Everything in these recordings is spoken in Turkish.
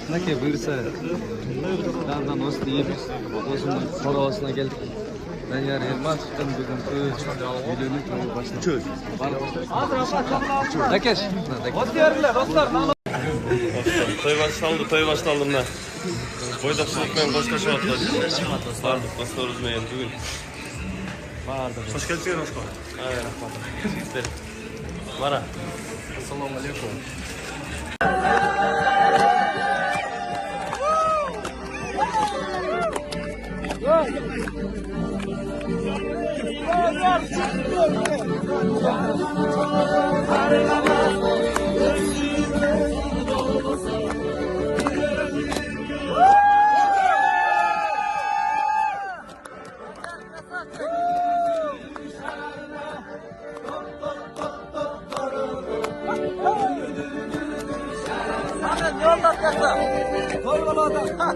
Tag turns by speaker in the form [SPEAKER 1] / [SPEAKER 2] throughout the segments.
[SPEAKER 1] Nake buyursa. Dandan hoş değil. Osman Sorosuna geldik. Ben yarın Elmas'tan bugün videonun başına. Çöz. Nakeş. Hoş yerler dostlar.
[SPEAKER 2] Toy başlandım da. Boydakçılık ben başka şey atladım. Vardık, basıyoruz meğer bugün. Vardı. Hoş geldin Osman. Evet, rahmet. Vara. Assalamu alaikum.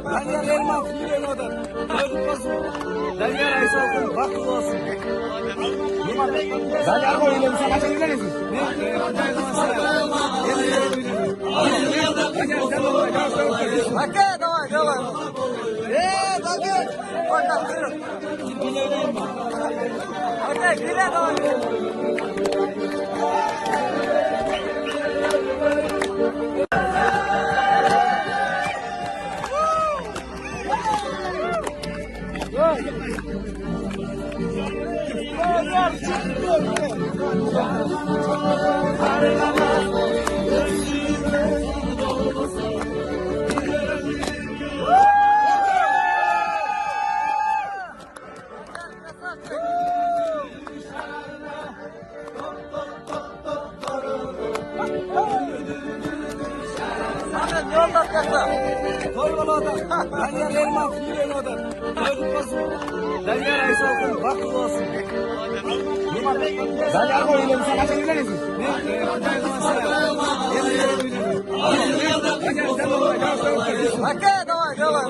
[SPEAKER 3] Danyal Elmas yürüyen odan. Gözükmesin. Danyal Aysal'ın baklı olsun. Danyal koyuyla bir savaşa gidersiniz.
[SPEAKER 4] Hakkı давай, давай. Hakkı. Bakalım, buyurun. Hakkı, güle давай.
[SPEAKER 3] Danyal Elmas yürüyen odan. Gözükmesin. Danyal Aysal'ın baklı olsun. Danyal koyuyla bir savaşa gidersiniz.
[SPEAKER 4] Hakkı давай, давай.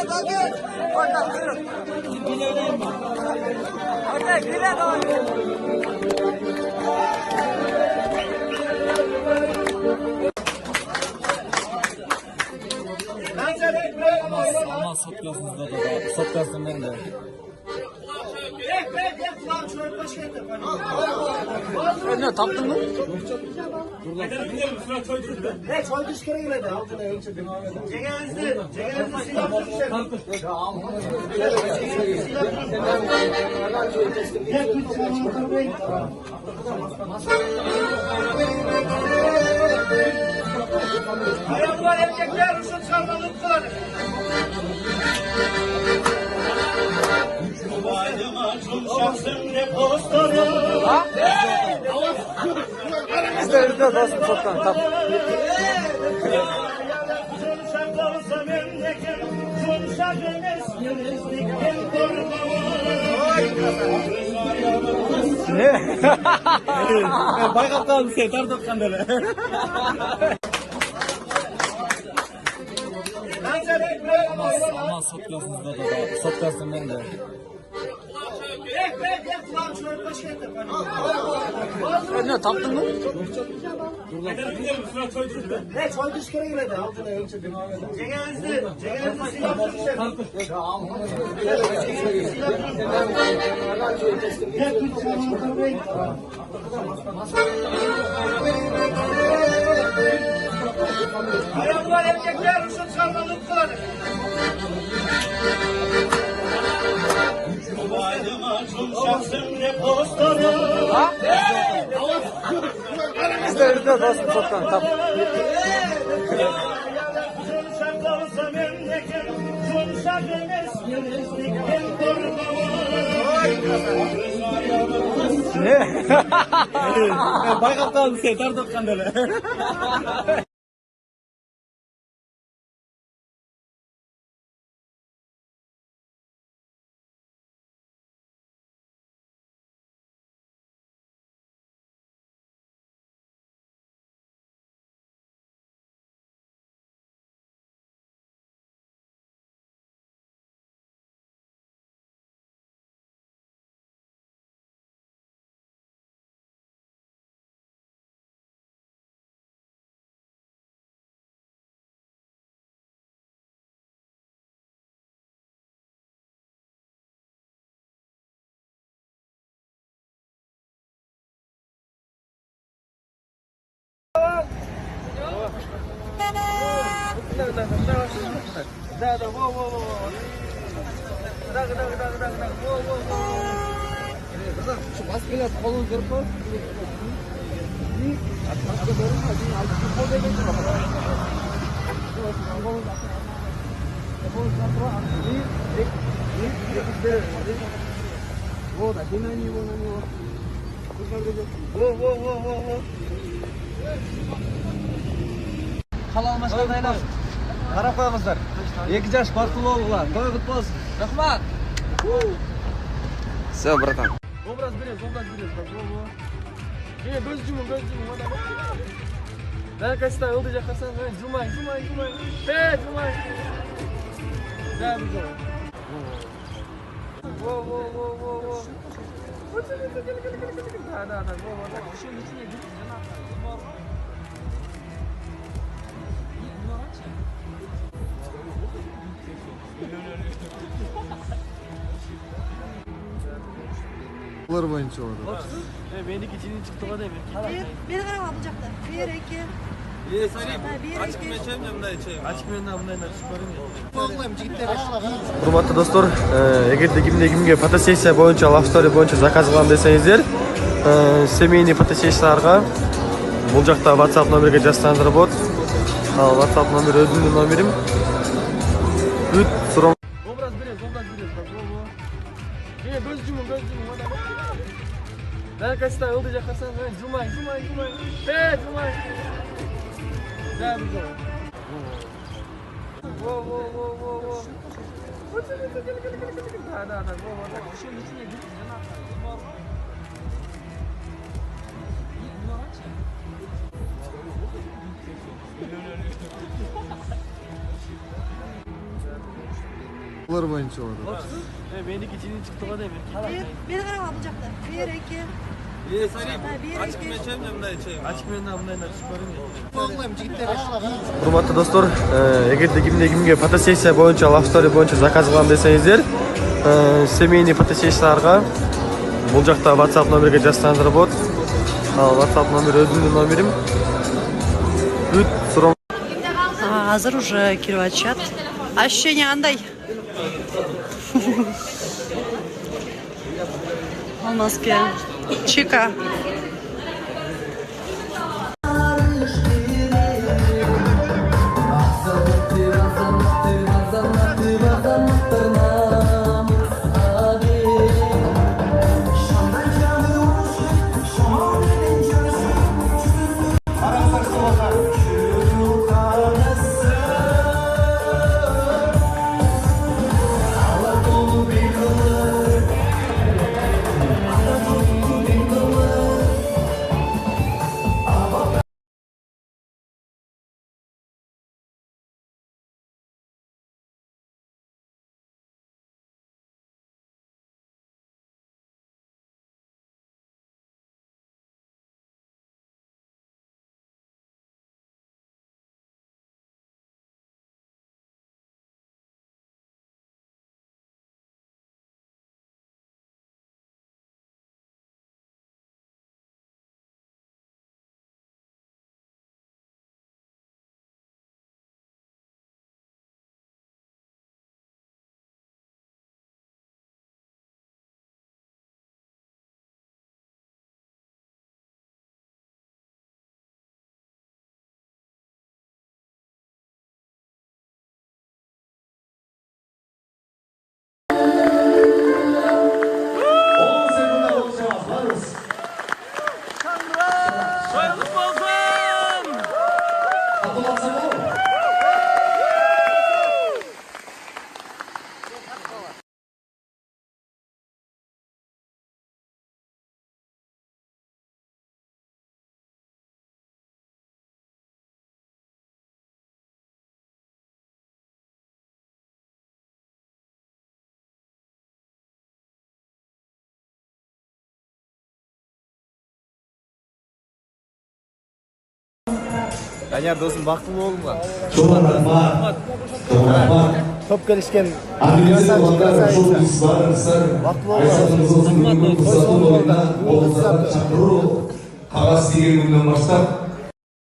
[SPEAKER 4] Hakkı. Bakalım, buyurun. Hakkı, güle давай.
[SPEAKER 1] Ama sotkasınızda da sotkasın ben de. Ne taptın mı?
[SPEAKER 3] Ne çay düş kere geldi. Altına ölçü devam edelim. Cegevizli silah Ayaklar erkekler Rus'un sarmalık kılanır.
[SPEAKER 1] İşte dostum soktan tap. Ne? Baykat kaldı sen tartok kandele. Ama sotkasınızda da sotkasın ben de. Ne taptın mı?
[SPEAKER 3] Ne çay düş kere geldi. Altına ölçü devam edelim. Cegevizli silah Ayaklar erkekler Rus'un sarmalık kılanır.
[SPEAKER 1] İşte dostum soktan tap. Ne? Baykat kaldı sen tartok kandele.
[SPEAKER 3] Şu maskeyle kolunu kırpıp arkadaşlar doğru mu? Altı kol değmesin bakalım. Вот, один на него, на него. Во. Қалауымызға дайынап. Қарап қойыңыздар. 2 жаш Бартуловға. Той құт болсын. Рахмат.
[SPEAKER 1] Все, братан.
[SPEAKER 3] Образ береміз. Көз жұмын. Дәл ылды жаққарсан, жұмай. Жұмай. Да, бұзыл. Во. Да. Во. Так, еще не
[SPEAKER 5] Boyunca orada.
[SPEAKER 3] Benimki içinin çıktı o değil mi?
[SPEAKER 6] Beni karama bulacaktı. Bir yere iki.
[SPEAKER 3] Açık menüden bundan
[SPEAKER 2] Урматтуу достор, эгерде кимге фотосессия боюнча, love story боюнча заказ кылам десеңиздер, семейный фотосессияларга бул жакта WhatsApp номерге жазсаңыздар болот. Ал WhatsApp номер өзүмдүн номерим.
[SPEAKER 3] Образ береміз. Көз жұмын. Дәл кайсыда ылды жаққарсан, жұмай. Да, бұзыл. Во. Да. Во. Так, еще не
[SPEAKER 5] Boyunca orada.
[SPEAKER 3] Benimki içinin çıktı o değil mi?
[SPEAKER 6] Beni karama bulacaktı. Bir yere iki.
[SPEAKER 3] Açık menüden bundan
[SPEAKER 2] Урматтуу достор, эгерде кимге фотосессия боюнча, love story боюнча заказ кылам десеңиздер, семейный фотосессияларга бул жакта WhatsApp номерге жазсаңыздар болот. Ал WhatsApp номер өзүмдүн номерим.
[SPEAKER 6] Азыр уже кирип атышат. Ощущение кандай? Алмазке. Чика.
[SPEAKER 3] Данияр досым бақытты болыңдар.
[SPEAKER 5] Çok rahmat.
[SPEAKER 3] Top gelişken
[SPEAKER 5] Kağıt деген күннен баштап